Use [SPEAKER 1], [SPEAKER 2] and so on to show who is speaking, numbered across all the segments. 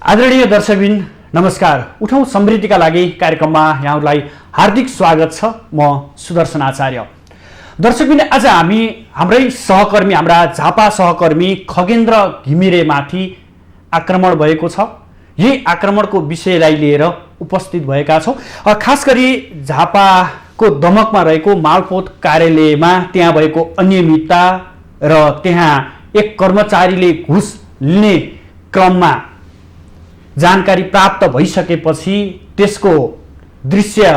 [SPEAKER 1] आदरणीय दर्शकबिन नमस्कार। उठौं समृद्धिका लागि कार्यक्रममा यहाँहरूलाई हार्दिक स्वागत छ। म सुदर्शन आचार्य। दर्शकबिन आज हामी हाम्रै सहकर्मी हाम्रा झापा सहकर्मी खगेन्द्र घिमिरेमाथि आक्रमण भएको छ। यही आक्रमणको विषयलाई लिएर उपस्थित भएका छौँ। खास गरी झापाको दमकमा रहेको मालपोत कार्यालयमा त्यहाँ भएको अनियमितता र त्यहाँ एक कर्मचारीले घुस लिने क्रममा जानकारी प्राप्त भइसकेपछि त्यसको दृश्य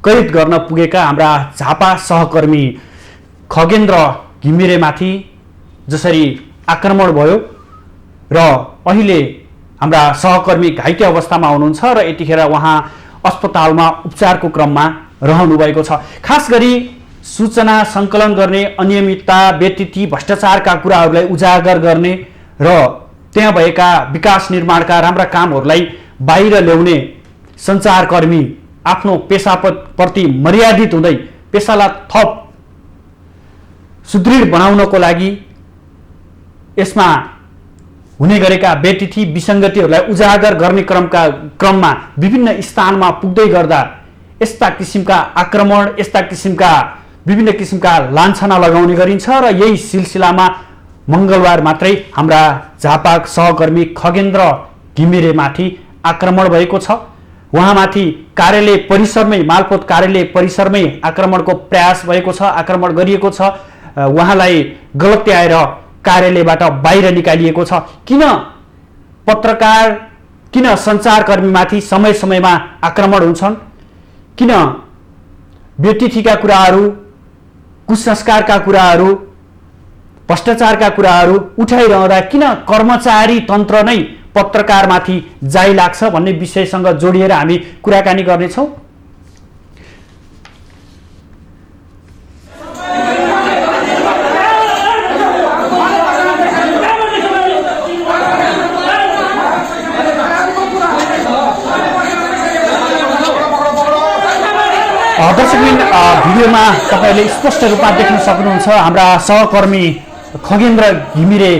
[SPEAKER 1] कैद गर्न पुगेका हाम्रा झापा सहकर्मी खगेन्द्र घिमिरेमाथि जसरी आक्रमण भयो र अहिले हाम्रा सहकर्मी घाइते अवस्थामा हुनुहुन्छ र यतिखेर उहाँ अस्पतालमा उपचारको क्रममा रहनु भएको छ। खास गरी सूचना सङ्कलन गर्ने, अनियमितता, व्यतिथि, भ्रष्टाचारका कुराहरूलाई उजागर गर्ने र त्यहाँ भएका विकास निर्माणका राम्रा कामहरूलाई बाहिर ल्याउने सञ्चारकर्मी आफ्नो पेसाप्रति मर्यादित हुँदै पेसालाई थप सुदृढ बनाउनको लागि यसमा हुने गरेका व्यतिथि विसङ्गतिहरूलाई उजागर गर्ने क्रममा विभिन्न स्थानमा पुग्दै गर्दा यस्ता किसिमका आक्रमण, यस्ता किसिमका विभिन्न किसिमका लान्छना लगाउने गरिन्छ र यही सिलसिलामा मंगलबार मात्रै हाम्रा झापा सहकर्मी खगेन्द्र घिमिरेमाथि आक्रमण भएको छ। उहाँमाथि कार्यालय परिसरमै, मालपोत कार्यालय परिसरमै आक्रमणको प्रयास भएको छ, आक्रमण गरिएको छ। उहाँलाई गलत्याएर कार्यालयबाट बाहिर निकालिएको छ। किन पत्रकार, किन सञ्चारकर्मीमाथि समय समयमा आक्रमण हुन्छन्? किन व्यतिथिका कुराहरू, कुसंस्कारका कुराहरू, भ्रष्टाचारका कुराहरू उठाइरहँदा किन कर्मचारी तन्त्र नै पत्रकारमाथि जाइ लाग्छ भन्ने विषयसँग जोडिएर हामी कुराकानी गर्नेछौँ। दर्शकबिन भिडियोमा तपाईँले स्पष्ट रूपमा देख्न सक्नुहुन्छ हाम्रा सहकर्मी खगेन्द्र घिमिरे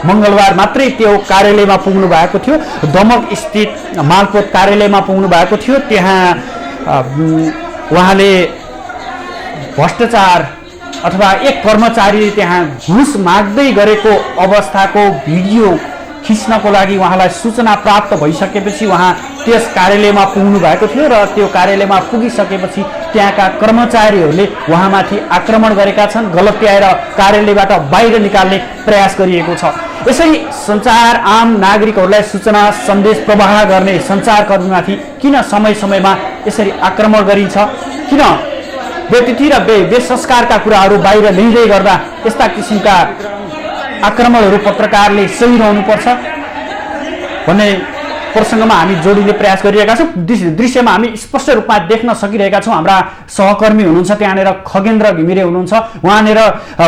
[SPEAKER 1] मंगलबार मात्रै त्यो कार्यालयमा पुग्नु भएको थियो। दमक स्थित मालपोत कार्यालयमा पुग्नु भएको थियो। त्यहाँ उहाँले भ्रष्टाचार अथवा एक कर्मचारीले त्यहाँ घुस माग्दै गरेको अवस्थाको भिडियो खिच्नको लागि उहाँलाई सूचना प्राप्त भइसकेपछि उहाँ त्यस कार्यालयमा पुग्नु भएको थियो र त्यो कार्यालयमा पुगिसकेपछि त्यहाँका कर्मचारीहरूले उहाँमाथि आक्रमण गरेका छन्। गलत्याएर कार्यालयबाट बाहिर निकाल्ने प्रयास गरिएको छ। यसै सञ्चार आम नागरिकहरूलाई सूचना सन्देश प्रवाह गर्ने सञ्चारकर्मीमाथि किन समय समयमा यसरी आक्रमण गरिन्छ? किन व्यतिथि र बेसंस्कारका कुराहरू बाहिर ल्याइँदै गर्दा यस्ता किसिमका आक्रमणहरू पत्रकारले सही रहनुपर्छ भन्ने प्रसङ्गमा हामी जोडिने प्रयास गरिरहेका छौँ। दृश्यमा हामी स्पष्ट रूपमा देख्न सकिरहेका छौँ हाम्रा सहकर्मी हुनुहुन्छ त्यहाँनिर, खगेन्द्र घिमिरे हुनुहुन्छ।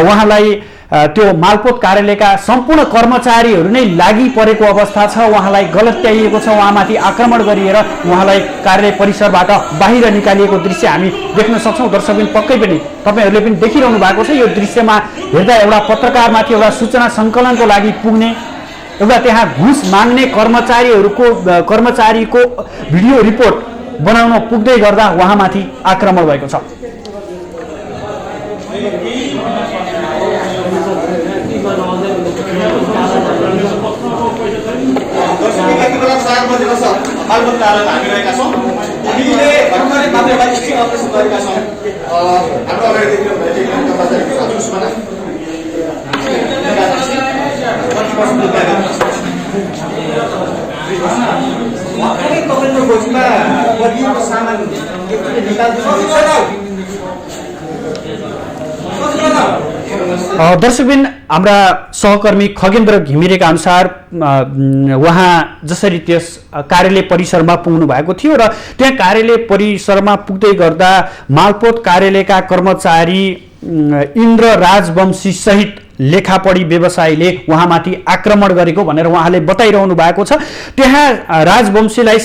[SPEAKER 1] उहाँलाई त्यो मालपोत कार्यालयका सम्पूर्ण कर्मचारीहरू नै लागि परेको अवस्था छ। उहाँलाई गलत्याइएको छ, उहाँमाथि आक्रमण गरिएर उहाँलाई कार्यालय परिसरबाट बाहिर निकालिएको दृश्य हामी देख्न सक्छौँ। दर्शकबिन पक्कै पनि तपाईँहरूले पनि देखिरहनु भएको छ। यो दृश्यमा हेर्दा एउटा पत्रकारमाथि एउटा सूचना सङ्कलनको लागि पुग्ने, एउटा त्यहाँ घुस माग्ने कर्मचारीको भिडियो रिपोर्ट बनाउन पुग्दै गर्दा उहाँमाथि आक्रमण भएको छ। दर्शकबिन हाम्रा सहकर्मी खगेन्द्र घिमिरेका अनुसार उहाँ जसरी त्यस कार्यालय परिसरमा पुग्नु भएको थियो र त्यहाँ कार्यालय परिसरमा पुग्दै गर्दा मालपोत कार्यालयका कर्मचारी इन्द्र राजवंशी सहित लेखापढी व्यवसायीले उहाँमाथि आक्रमण गरेको भनेर उहाँले बताइरहनु भएको छ। त्यहाँ राजवंशीलाई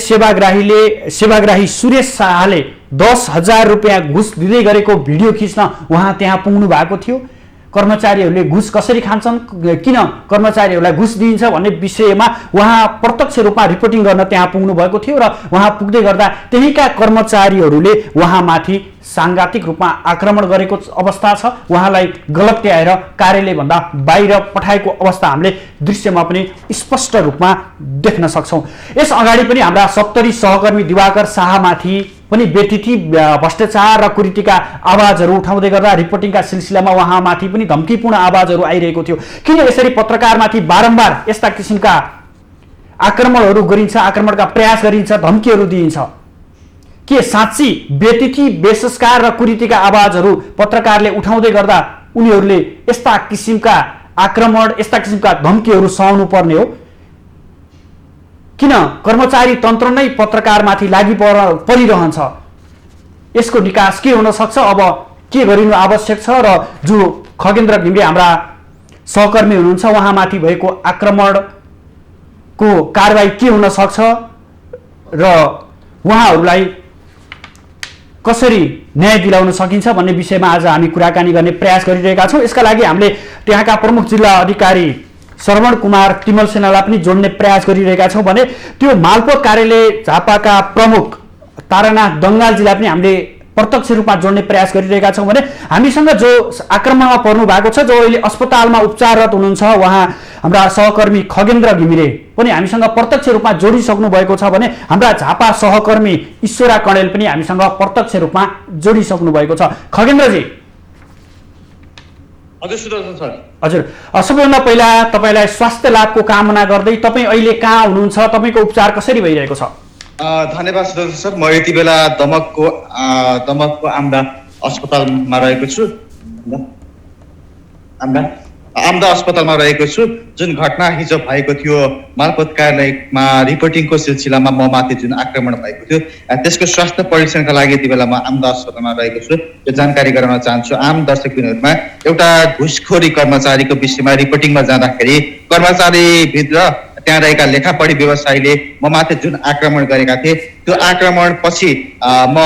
[SPEAKER 1] सेवाग्राही सुरेश शाहले 10,000 रुपियाँ घुस दिँदै गरेको भिडियो खिच्न उहाँ त्यहाँ पुग्नु भएको थियो। कर्मचारीहरूले घुस कसरी खान्छन्, किन कर्मचारीहरूलाई घुस दिइन्छ भन्ने विषयमा उहाँ प्रत्यक्ष रूपमा रिपोर्टिङ गर्न त्यहाँ पुग्नु भएको थियो र उहाँ पुग्दै गर्दा त्यहीँका कर्मचारीहरूले उहाँमाथि साङ्घातिक रूपमा आक्रमण गरेको अवस्था छ। उहाँलाई गलत्याएर कार्यालयभन्दा बाहिर पठाएको अवस्था हामीले दृश्यमा पनि स्पष्ट रूपमा देख्न सक्छौँ। यस अगाडि पनि हाम्रा 70 सहकर्मी दिवाकर शाहमाथि पनि व्यतिथि भ्रष्टाचार र कुरीतिका आवाजहरू उठाउँदै गर्दा रिपोर्टिङका सिलसिलामा उहाँमाथि पनि धम्कीपूर्ण आवाजहरू आइरहेको थियो। किन यसरी पत्रकारमाथि बारम्बार यस्ता किसिमका आक्रमणहरू गरिन्छ, आक्रमणका प्रयास गरिन्छ, धम्कीहरू दिइन्छ? के साँच्ची व्यतिथि बेसंस्कार र कुरीतिका आवाजहरू पत्रकारले उठाउँदै गर्दा उनीहरूले यस्ता किसिमका आक्रमण, यस्ता किसिमका धम्कीहरू सहनु पर्ने हो? किन कर्मचारी तन्त्र नै पत्रकारमाथि लागि परिरहन्छ? यसको निकास के हुन सक्छ? अब के गरिनु आवश्यक छ? र जो खगेन्द्र घिमिरे हाम्रा सहकर्मी हुनुहुन्छ उहाँमाथि भएको आक्रमणको कारबाही के हुन सक्छ र उहाँहरूलाई कसरी न्याय दिलाउन सकिन्छ भन्ने विषयमा आज हामी कुराकानी गर्ने प्रयास गरिरहेका छौँ। यसका लागि हामीले त्यहाँका प्रमुख जिल्ला अधिकारी श्रवण कुमार तिमल सेनालाई पनि जोड्ने प्रयास गरिरहेका छौँ भने त्यो मालपोत कार्यालय झापाका प्रमुख तारानाथ दङ्गालजीलाई पनि हामीले प्रत्यक्ष रूपमा जोड्ने प्रयास गरिरहेका छौँ भने हामीसँग जो आक्रमणमा पर्नु भएको छ, जो अहिले अस्पतालमा उपचाररत हुनुहुन्छ, उहाँ हाम्रा सहकर्मी खगेन्द्र घिमिरे पनि हामीसँग प्रत्यक्ष रूपमा जोडिसक्नु भएको छ भने हाम्रा झापा सहकर्मी ईश्वरा कणेल पनि हामीसँग प्रत्यक्ष रूपमा जोडिसक्नु भएको छ। खगेन्द्रजी। हजुर, सबैभन्दा पहिला तपाईँलाई स्वास्थ्य लाभको कामना गर्दै तपाईँ अहिले कहाँ हुनुहुन्छ, तपाईँको उपचार कसरी भइरहेको छ?
[SPEAKER 2] धन्यवाद सुदर्शन सर। म यति बेला दमकको आम्दा अस्पतालमा रहेको छु। आम्दा अस्पतालमा रहेको छु। जुन घटना हिजो भएको थियो मालपोत कार्यालयमा रिपोर्टिङको सिलसिलामा म माथि जुन आक्रमण भएको थियो त्यसको स्वास्थ्य परीक्षणका लागि यति बेला म आम्दा अस्पतालमा रहेको छु। यो जानकारी गराउन चाहन्छु आम दर्शकबिनहरुमा। एउटा घुसखोरी कर्मचारीको विषयमा रिपोर्टिङमा जाँदाखेरि कर्मचारीभित्र त्यहाँ रहेका लेखापढी व्यवसायीले म माथि जुन आक्रमण गरेका थिए त्यो आक्रमण पछि म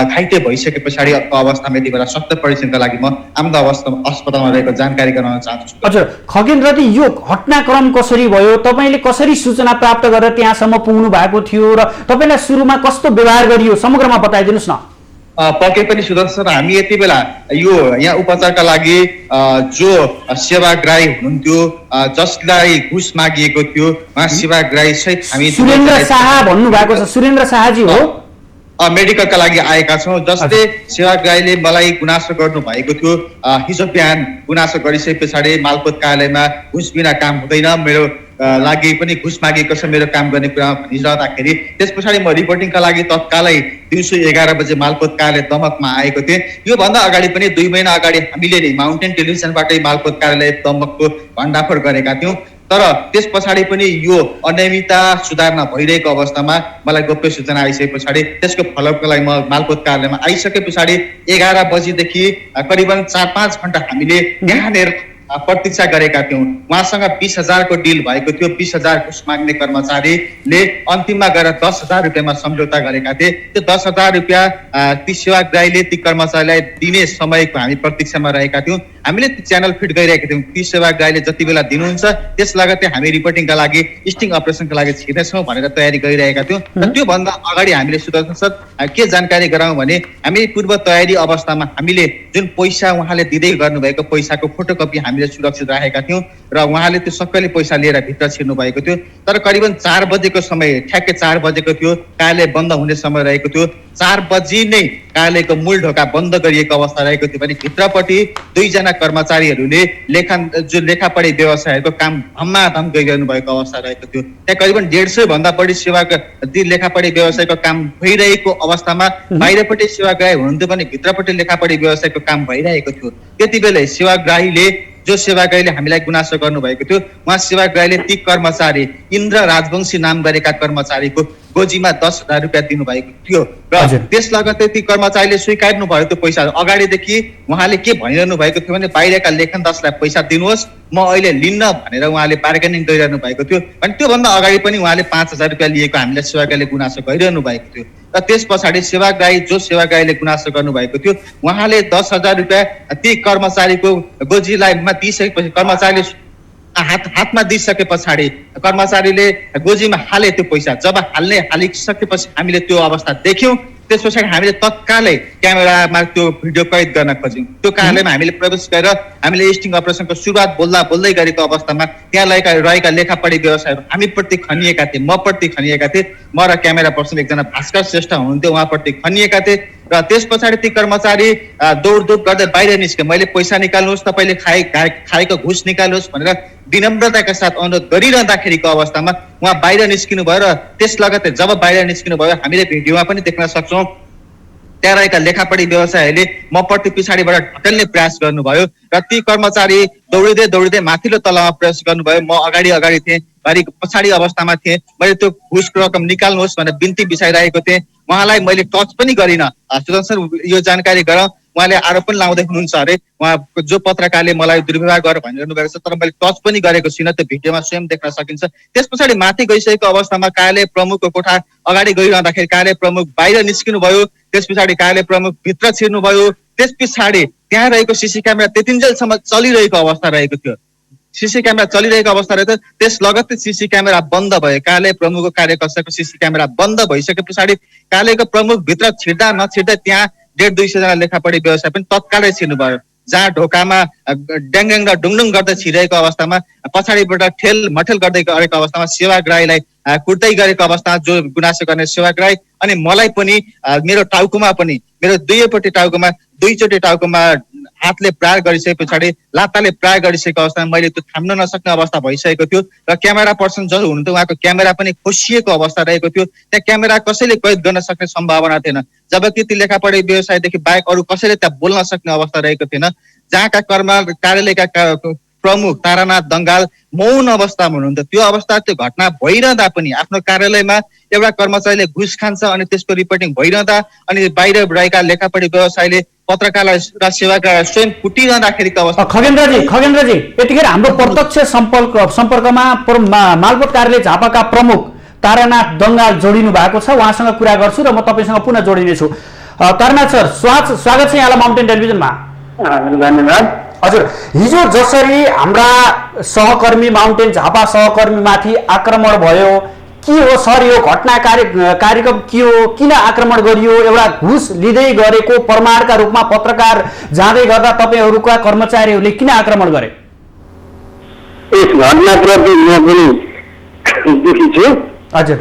[SPEAKER 2] घाइते भइसके पछाडि अवस्थामा यति बेला स्वास्थ्य परीक्षणका लागि म आम्दा अस्पतालमा रहेको जानकारी गराउन चाहन्छु।
[SPEAKER 1] हजुर खगेन्द्रजी, यो घटनाक्रम कसरी भयो, तपाईले कसरी सूचना प्राप्त गरेर त्यहाँसम्म पुग्नु भएको थियो र तपाईलाई सुरुमा कस्तो व्यवहार गरियो समग्रमा बताइदिनुस् न।
[SPEAKER 2] पक्कै पनि सुदर्शन सर, हामी यति बेला यो यहाँ उपचारका लागि जो सेवाग्राही हुनुहुन्थ्यो जसलाई घुस मागिएको थियो उहाँ सेवाग्राही सहित हामी
[SPEAKER 1] सुरेन्द्र शाह भन्नु भएको छ। सुरेन्द्र शाहजी हो
[SPEAKER 2] मेडिकलका लागि आएका छौँ। जसले सेवाग्राहीले मलाई गुनासो गर्नु भएको थियो। हिजो बिहान गुनासो गरिसके पछाडि मालपोत कार्यालयमा घुस बिना काम हुँदैन, मेरो लागि पनि घुस मागेको छ मेरो काम गर्ने कुरा भनिरहँदाखेरि त्यस पछाडि म रिपोर्टिङका लागि तत्कालै दिउँसो 11 बजे मालपोत कार्यालय दमकमा आएको थिएँ। योभन्दा अगाडि पनि 2 महिना अगाडि हामीले नै माउन्टेन टेलिभिजनबाटै मालपोत कार्यालय दमकको भण्डाफोड गरेका थियौँ। तर त्यस पछाडि पनि यो अनियमितता सुधार्न भइरहेको अवस्थामा मलाई गोप्य सूचना आइसके पछाडि त्यसको फलोअपको लागि म मालपोत कार्यालयमा आइसके पछाडि 11 बजेदेखि करिबन 4-5 घण्टा हामीले यहाँनिर प्रतीक्षा गरेका थियौँ। उहाँसँग 20,000 को डिल भएको थियो। 20,000 घुस माग्ने कर्मचारीले अन्तिममा गएर 10,000 रुपियाँमा सम्झौता गरेका थिए। त्यो 10,000 रुपियाँ ती सेवाग्राहीले ती कर्मचारीलाई दिने समयको हामी प्रतीक्षामा रहेका थियौँ। हामीले च्यानल फिट गरिरहेका थियौँ। ती सेवाग्राहीले जति बेला दिनुहुन्छ त्यस लगतै हामी रिपोर्टिङका लागि स्टिङ अपरेसनका लागि छिर्नेछौँ भनेर तयारी गरिरहेका थियौँ। र त्योभन्दा अगाडि हामीले सुदर्शन सर के जानकारी गराउँ भने हामी पूर्व तयारी अवस्थामा हामीले जुन पैसा उहाँले दिँदै गर्नुभएको पैसाको फोटोकपी हामीले सुरक्षित राखेका थियौँ र उहाँले त्यो सबैले पैसा लिएर भित्र छिर्नु भएको थियो। तर करिबन 4 बजेको समय, ठ्याक्कै 4 बजेको थियो, कार्यालय बन्द हुने समय रहेको थियो। 4 बजी नै कार्यालयको मूल ढोका बन्द गरिएको अवस्था रहेको थियो भने भित्रपट्टि 2 जना कर्मचारीहरूले लेखापढी व्यवसायहरूको काम धम्माधम गरिरहनु भएको अवस्था रहेको थियो। त्यहाँ करिबन 150 भन्दा बढी ती लेखापढी व्यवसायको काम भइरहेको अवस्थामा बाहिरपट्टि सेवाग्राही हुनुहुन्थ्यो भने भित्रपट्टि लेखापढी व्यवसायको काम भइरहेको थियो। त्यति बेला सेवाग्राहीले हामीलाई गुनासो गर्नुभएको थियो उहाँ सेवाग्राहीले ती कर्मचारी इन्द्र राजवंशी नाम गरेका कर्मचारीको गोजीमा 10,000 रुपियाँ दिनुभएको थियो र त्यस लगतै ती कर्मचारीले स्वीकार्नु भयो त्यो पैसा। अगाडिदेखि उहाँले के भनिरहनु भएको थियो भने बाहिरका लेखनदासलाई पैसा दिनुहोस् म अहिले लिन्न भनेर उहाँले बार्गेनिङ गरिरहनु भएको थियो। अनि त्योभन्दा अगाडि पनि उहाँले 5,000 रुपियाँ लिएको हामीलाई सेवाग्राहीले गुनासो गरिरहनु भएको थियो। र र त्यस पछाडि सेवाग्राही जो सेवाग्राहीले गुनासो गर्नुभएको थियो उहाँले 10,000 रुपियाँ ती कर्मचारीको गोजीलाई दिइसकेपछि कर्मचारीले हातमा दिइसके पछाडि कर्मचारीले गोजीमा हाले त्यो पैसा। जब हालिसकेपछि हामीले त्यो अवस्था देख्यौँ, त्यस पछाडि हामीले तत्कालै क्यामेरामा त्यो भिडियो कैद गर्न खोज्यौँ। त्यो कार्यालयमा हामीले प्रवेश गरेर हामीले स्टिङ अपरेसनको सुरुवात बोल्दै गरेको अवस्थामा त्यहाँ रहेका लेखापढी व्यवसायहरू हामीप्रति खनिएका थिए, मप्रति खनिएका थिए। म र क्यामेरा पर्सन एकजना भास्कर श्रेष्ठ हुनुहुन्थ्यो, उहाँप्रति खनिएका थिए। र त्यस पछाडि ती कर्मचारी दौडधुप गर्दै बाहिर निस्के। मैले पैसा निकाल्नुहोस्, तपाईँले खाएको घुस निकाल्नुहोस् भनेर विनम्रताका साथ अनुरोध गरिरहँदाखेरिको अवस्थामा उहाँ बाहिर निस्किनु भयो। र त्यस लगत्तै जब बाहिर निस्किनु भयो हामीले भिडियोमा पनि देख्न सक्छौँ त्यहाँ रहेका लेखापढी व्यवसायीहरूले मप्रति पछाडिबाट ढकल्ने प्रयास गर्नुभयो र ती कर्मचारी दौडिँदै माथिल्लो तलामा प्रवेश गर्नुभयो। म अगाडि थिएँ, घरि पछाडि अवस्थामा थिएँ। मैले त्यो घुसको रकम निकाल्नुहोस् भनेर बिन्ती बिसाइरहेको थिएँ। उहाँलाई मैले टच पनि गरिनँ। सुदन सर यो जानकारी गराउँ, उहाँले आरोप पनि लाउँदै हुनुहुन्छ अरे उहाँ जो पत्रकारले मलाई दुर्व्यवहार गरेर भनिरहनु भएको छ, तर मैले टच पनि गरेको छुइनँ। त्यो भिडियोमा स्वयं देख्न सकिन्छ। त्यस पछाडि माथि गइसकेको अवस्थामा कार्यालय प्रमुखको कोठा अगाडि गइरहँदाखेरि कार्यालय प्रमुख बाहिर निस्किनु भयो। त्यस पछाडि कार्यालय प्रमुख भित्र छिर्नुभयो। त्यस पछाडि त्यहाँ रहेको सिसी क्यामेरा त्यतिन्जेलसम्म चलिरहेको अवस्था रहेको थियो। सिसी क्यामेरा चलिरहेको अवस्था रहेको, त्यस लगत्तै सिसी क्यामेरा बन्द भयो। कार्यालय प्रमुखको कार्यकक्षको सिसी क्यामेरा बन्द भइसके पछाडि कार्यालयको प्रमुख भित्र छिर्दा नछिर्दा त्यहाँ 150-200 जना लेखापढी व्यवसाय पनि तत्कालै छिर्नुभयो। जहाँ ढोकामा ड्याङ र डुङडुङ गर्दै छिरेको अवस्थामा पछाडिबाट ठेल मठेल गर्दै गरेको अवस्थामा सेवाग्राहीलाई कुट्दै गरेको अवस्थामा जो गुनासो गर्ने सेवाग्राही अनि मलाई पनि मेरो टाउकोमा पनि मेरो दुईचोटि टाउकोमा हातले प्रहार गरिसके पछाडि लात्ताले प्रहार गरिसकेको अवस्थामा मैले त्यो थाम्न नसक्ने अवस्था भइसकेको थियो र क्यामेरा पर्सन जो हुनुहुन्थ्यो उहाँको क्यामेरा पनि खोसिएको अवस्था रहेको थियो। त्यहाँ क्यामेरा कसैले कैद गर्न सक्ने सम्भावना थिएन, जबकि ती लेखापढी व्यवसायदेखि बाहेक अरू कसैले त्यहाँ बोल्न सक्ने अवस्था रहेको थिएन। जहाँका कार्यालयका प्रमुख तारानाथ दङ्गाल मौन अवस्थामा हुनुहुन्थ्यो। त्यो अवस्था त्यो घटना भइरहँदा पनि आफ्नो कार्यालयमा एउटा कर्मचारीले घुस खान्छ अनि त्यसको रिपोर्टिङ भइरहँदा अनि बाहिर रहेका लेखापढी व्यवसायीले पत्रकारलाई र सेवाग्राहीलाई स्वयं कुटिरहँदाखेरिको अवस्था।
[SPEAKER 1] खगेन्द्रजी यतिखेर हाम्रो प्रत्यक्ष सम्पर्कमा मालपोत कार्यालय झापाका प्रमुख तारानाथ दङ्गाल जोडिनु भएको छ। उहाँसँग कुरा गर्छु र म तपाईँसँग पुनः जोडिनेछु। तारानाथ सर, स्वागत छ यहाँलाई माउन्टेन टेलिभिजनमा।
[SPEAKER 3] धन्यवाद।
[SPEAKER 1] हजुर, हिजो जसरी हाम्रा सहकर्मी माउन्टेन झापा सहकर्मीमाथि आक्रमण भयो, के हो सर यो घटना कार्यक्रम के हो, किन आक्रमण गरियो? एउटा घुस लिँदै गरेको प्रमाणका रूपमा पत्रकार जाँदै गर्दा तपाईँहरूका कर्मचारीहरूले किन आक्रमण गरे?
[SPEAKER 3] यस घटनाप्रति म पनि दुखी छु।
[SPEAKER 1] हजुर,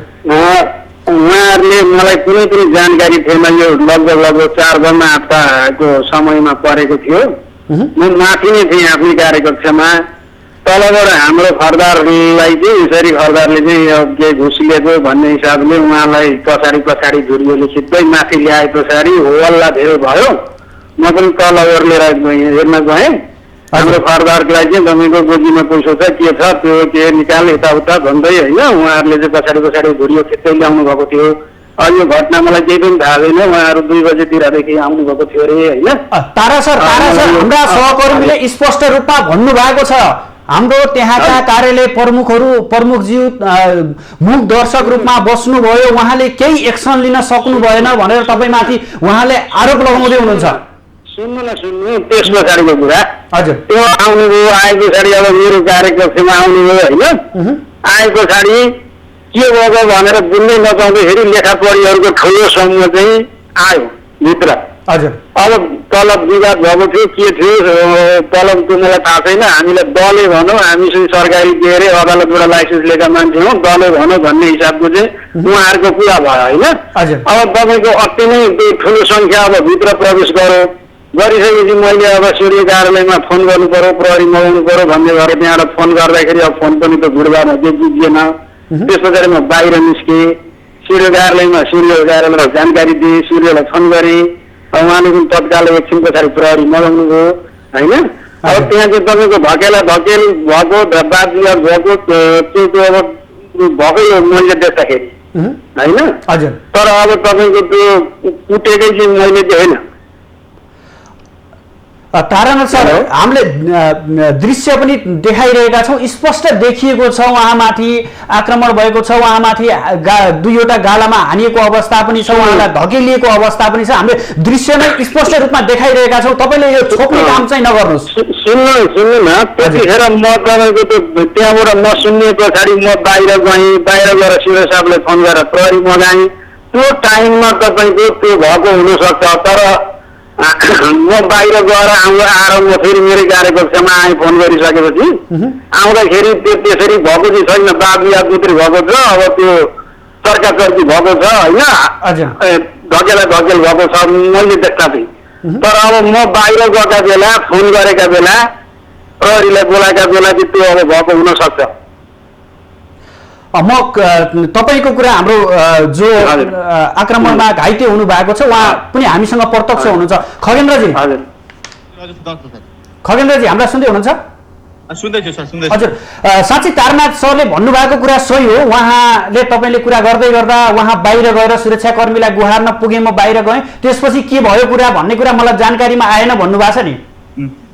[SPEAKER 3] उहाँहरूले मलाई कुनै पनि जानकारी थिएन। यो लगभग 4 बन्द हप्ताको समयमा परेको थियो। म माथि नै थिएँ आफ्नै कार्यकक्षमा। तलबाट हाम्रो खरदारलाई चाहिँ यसरी खरदारले चाहिँ के घुस लिएको भन्ने हिसाबले उहाँलाई पछाडि झुरियोले खिच्दै माथि ल्याए पछाडि होल्ला धेरै भयो। म पनि तल ओर्लेर हेर्न गएँ। हाम्रो खरदारलाई चाहिँ तपाईँको गोजीमा पैसा छ, के छ, त्यो के निकाल यताउता भन्दै होइन उहाँहरूले चाहिँ पछाडि झुरियो खिच्दै ल्याउनु भएको थियो। यो घटना मलाई केही पनि थाहा छैन। उहाँहरू 2 बजेतिरदेखि आउनुभएको थियो अरे होइन।
[SPEAKER 1] तारा सर हाम्रा सहकर्मीले स्पष्ट रूपमा भन्नुभएको छ हाम्रो त्यहाँका कार्यालय प्रमुखज्यू मुख दर्शक रूपमा बस्नुभयो, उहाँले केही एक्सन लिन सक्नु भएन भनेर तपाईँमाथि उहाँले आरोप लगाउँदै हुनुहुन्छ।
[SPEAKER 3] सुन्नु त्यस पछाडिको कुरा।
[SPEAKER 1] हजुर,
[SPEAKER 3] त्यो आउनुभयो, आए पछाडि अब मेरो कार्यकक्षमा आउनुभयो होइन। आए पछाडि के भएको भनेर बुझ्नै नपाउँदाखेरि लेखापढीहरूको ठुलो समूह चाहिँ आयो भित्र।
[SPEAKER 1] हजुर,
[SPEAKER 3] अब तलब विवाद भएको थियो, के थियो तलबको मलाई थाहा छैन। हामीलाई दलै भनौँ, हामी चाहिँ सरकारी के अरे अदालतबाट लाइसेन्स लिएका मान्छे हौँ, दलै भनौँ भन्ने हिसाबको चाहिँ उहाँहरूको कुरा भयो होइन। अब तपाईँको अति नै ठुलो सङ्ख्या अब भित्र प्रवेश गरिसकेपछि मैले अब सूर्य कार्यालयमा फोन गर्नु पर्यो, प्रहरी मगाउनु पर्यो भन्ने गरेर त्यहाँबाट फोन गर्दाखेरि अब फोन पनि त भुडभाड बुझिएन। त्यस पछाडि म बाहिर निस्केँ, सूर्य कार्यालयमा जानकारी दिएँ, सूर्यलाई फोन गरेँ। उहाँले पनि तत्काल एकछिन पछाडि प्रहरी मगाउनु भयो होइन। अब त्यहाँ चाहिँ तपाईँको धकेल भएको वाद विवाद भएको त्यो अब भएकै मैले देख्दाखेरि होइन। तर अब तपाईँको त्यो कुटेकै चाहिँ मैले देखेन।
[SPEAKER 1] तारानाथ सर, हामीले दृश्य पनि देखाइरहेका छौँ, स्पष्ट देखिएको छ उहाँमाथि आक्रमण भएको छ, उहाँमाथि दुईवटा गालामा हानिएको अवस्था पनि छ, उहाँलाई धकेलिएको अवस्था पनि छ। हामीले दृश्यमै स्पष्ट रूपमा देखाइरहेका छौँ। तपाईँले यो छोप्ने काम चाहिँ नगर्नुहोस्।
[SPEAKER 3] सुन्नु न, त्यतिखेर म तपाईँको त्यो त्यहाँबाट नसुन्ने पछाडि म बाहिर गएँ, बाहिर गएर शिव साहबलाई फोन गरेर प्रहरी मगाएँ। त्यो टाइममा तपाईँको त्यो भएको हुनसक्छ, तर म बाहिर गएर आएर म फेरि मेरो कार्यकक्षमा आएँ फोन गरिसकेपछि। आउँदाखेरि त्यो त्यसरी भएको चाहिँ छैन, बाबुया पुत्री भएको छ, अब त्यो चर्काचर्की भएको छ होइन, धकेल भएको छ मैले देख्दा चाहिँ। तर अब म बाहिर गएका बेला, फोन गरेका बेला, प्रहरीलाई बोलाएका बेला चाहिँ त्यो अब भएको हुनसक्छ।
[SPEAKER 1] म तपाईँको कुरा, हाम्रो जो आक्रमणमा घाइते हुनु भएको छ उहाँ पनि हामीसँग प्रत्यक्ष हुनुहुन्छ। खगेन्द्रजी, खगेन्द्रजी हामीलाई सुन्दै हुनुहुन्छ?
[SPEAKER 2] सुन्दैछु सर, सुन्दैछु।
[SPEAKER 1] हजुर, साँच्चै तारानाथ सरले भन्नुभएको कुरा सही हो। उहाँले तपाईँले कुरा गर्दै गर्दा उहाँ बाहिर गएर सुरक्षाकर्मीलाई गुहार्न पुगे, म बाहिर गएँ, त्यसपछि के भयो कुरा भन्ने कुरा मलाई जानकारीमा आएन भन्नुभएको छ नि।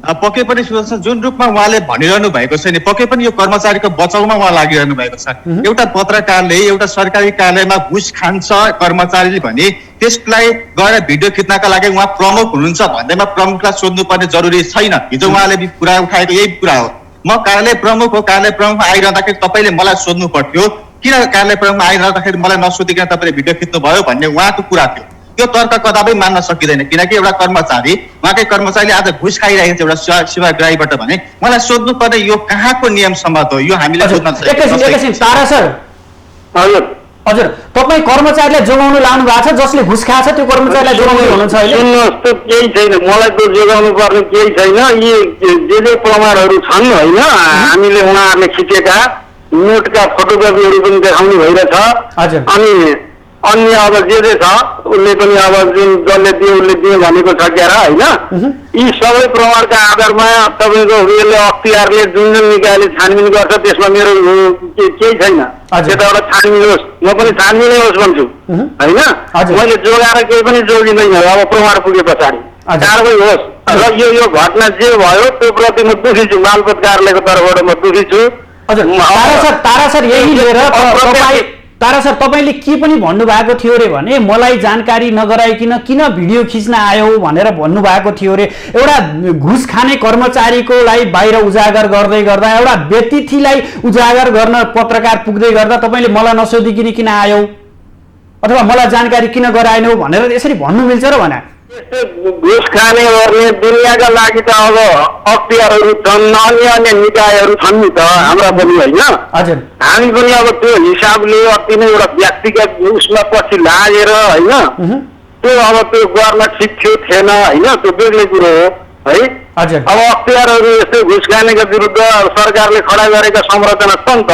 [SPEAKER 2] पक्कै पनि जुन रूपमा उहाँले भनिरहनु भएको छ नि, पक्कै पनि यो कर्मचारीको बचाउमा उहाँ लागिरहनु भएको छ। एउटा पत्रकारले एउटा सरकारी कार्यालयमा घुस खान्छ कर्मचारीले भने त्यसलाई गएर भिडियो खिच्नका लागि उहाँ प्रमुख हुनुहुन्छ भन्दैमा प्रमुखलाई सोध्नुपर्ने जरुरी छैन। हिजो उहाँले कुरा उठाएको यही कुरा हो। म कार्यालय प्रमुख हो, कार्यालय प्रमुखमा आइरहँदाखेरि तपाईँले मलाई सोध्नु पर्थ्यो, किन कार्यालय प्रमुखमा आइरहँदाखेरि मलाई नसोधिकन तपाईँले भिडियो खिच्नुभयो भन्ने उहाँको कुरा थियो। त्यो तर्क कदापि मान्न सकिँदैन, किनकि एउटा कर्मचारी, उहाँकै कर्मचारीले आज घुस खाइरहेको छ एउटा सेवाग्राहीबाट भने मलाई सोध्नु पर्ने यो कहाँको नियम सम्मत हो, यो हामीले सोध्न सक्छौँ।
[SPEAKER 1] एकैछिन तारा सर, हजुर, तपाईँ कर्मचारीलाई जोगाउनु लाउनु भएको छ, जसले घुस खाएको छ त्यो कर्मचारीलाई जोगाउनु हुनुहुन्छ अहिले?
[SPEAKER 3] सुन्नुहोस्, त्यो केही छैन, मलाई त्यो जोगाउनु पर्ने केही छैन। यी जे प्रमाणहरू छन् होइन, हामीले उहाँहरूले खिचेका नोटका फोटोकपीहरू पनि देखाउनु भइरहेछ। अनि अन्य अब जे छ उसले पनि अब जुन जसले दियो उसले दियो भनेको छ क्या होइन, यी सबै प्रमाणका आधारमा तपाईँको यसले अख्तियारले जुन जुन निकायले छानबिन गर्छ त्यसमा मेरो केही छैन। त्यताबाट छानबिन होस्, म पनि छानबिनै होस् भन्छु होइन। मैले जोगाएर केही पनि जोगिँदैन, अब प्रमाण पुगे पछाडि कारवाही होस्। र यो घटना जे भयो त्यो प्रति म दुखी छु, मालपोत कार्यालयको तर्फबाट म दुखी छु।
[SPEAKER 1] तारा सर, यही लिएर तारा सर तपाईँले के पनि भन्नुभएको थियो रे भने मलाई जानकारी नगराइकन किन भिडियो खिच्न आयो भनेर भन्नुभएको थियो रे। एउटा घुस खाने कर्मचारीकोलाई बाहिर उजागर गर्दै गर्दा, एउटा व्यतिथिलाई उजागर गर्न पत्रकार पुग्दै गर्दा तपाईँले मलाई नसोधिकन किन आयो अथवा मलाई जानकारी किन गराएनौ भनेर यसरी भन्नु मिल्छ र भने?
[SPEAKER 3] घुस खाने गर्ने दुनियाँका लागि त अब अख्तियारहरू छन्, अन्य निकायहरू छन् नि त हाम्रा पनि होइन। हामी पनि अब त्यो हिसाबले अति नै एउटा व्यक्तिगत उसमा पछि लागेर होइन, त्यो अब त्यो गर्न ठिक थियो थिएन होइन, त्यो बेग्लै कुरो हो है। अब अख्तियारहरू यस्तै घुस खानेका विरुद्ध सरकारले खडा गरेका संरचना छन् त।